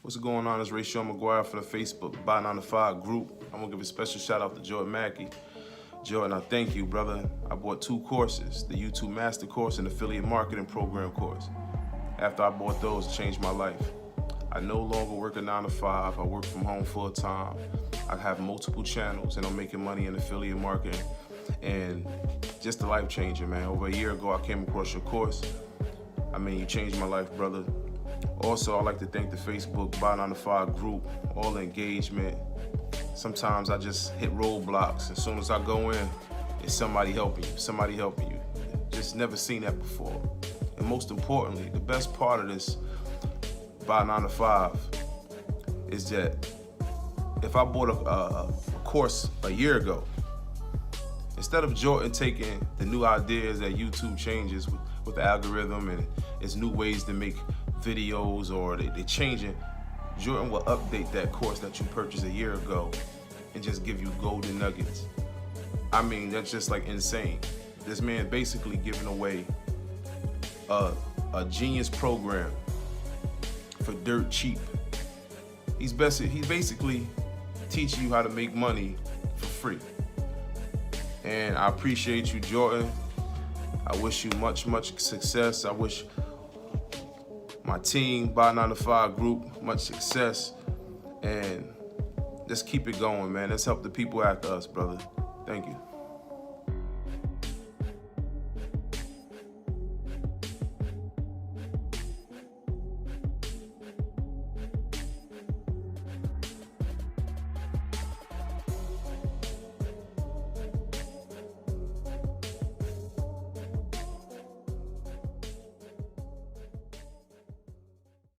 What's going on? It's Rayshon McGuire from the Facebook Buy 9 to 5 group. I'm gonna give a special shout out to Jordan Mackey. Jordan, I thank you, brother. I bought 2 courses, the YouTube Master course and Affiliate Marketing Program course. After I bought those, it changed my life. I no longer work a 9 to 5. I work from home full time. I have multiple channels and I'm making money in affiliate marketing. And just a life changer, man. Over a year ago, I came across your course. I mean, you changed my life, brother. Also, I'd like to thank the Facebook Buy 9 to 5 group, all the engagement. Sometimes I just hit roadblocks. As soon as I go in, it's somebody helping you. Just never seen that before. And most importantly, the best part of this Buy 9 to 5 is that if I bought a course a year ago, instead of Jordan taking the new ideas that YouTube changes with the algorithm and its new ways to make videos or they changing, Jordan will update that course that you purchased a year ago and just give you golden nuggets. I mean, that's just like insane. This man basically giving away a genius program for dirt cheap. He's basically teaching you how to make money for free. And I appreciate you, Jordan. I wish you much success. I wish my team, Buy 9 to 5 group, much success. And let's keep it going, man. Let's help the people after us, brother. Thank you.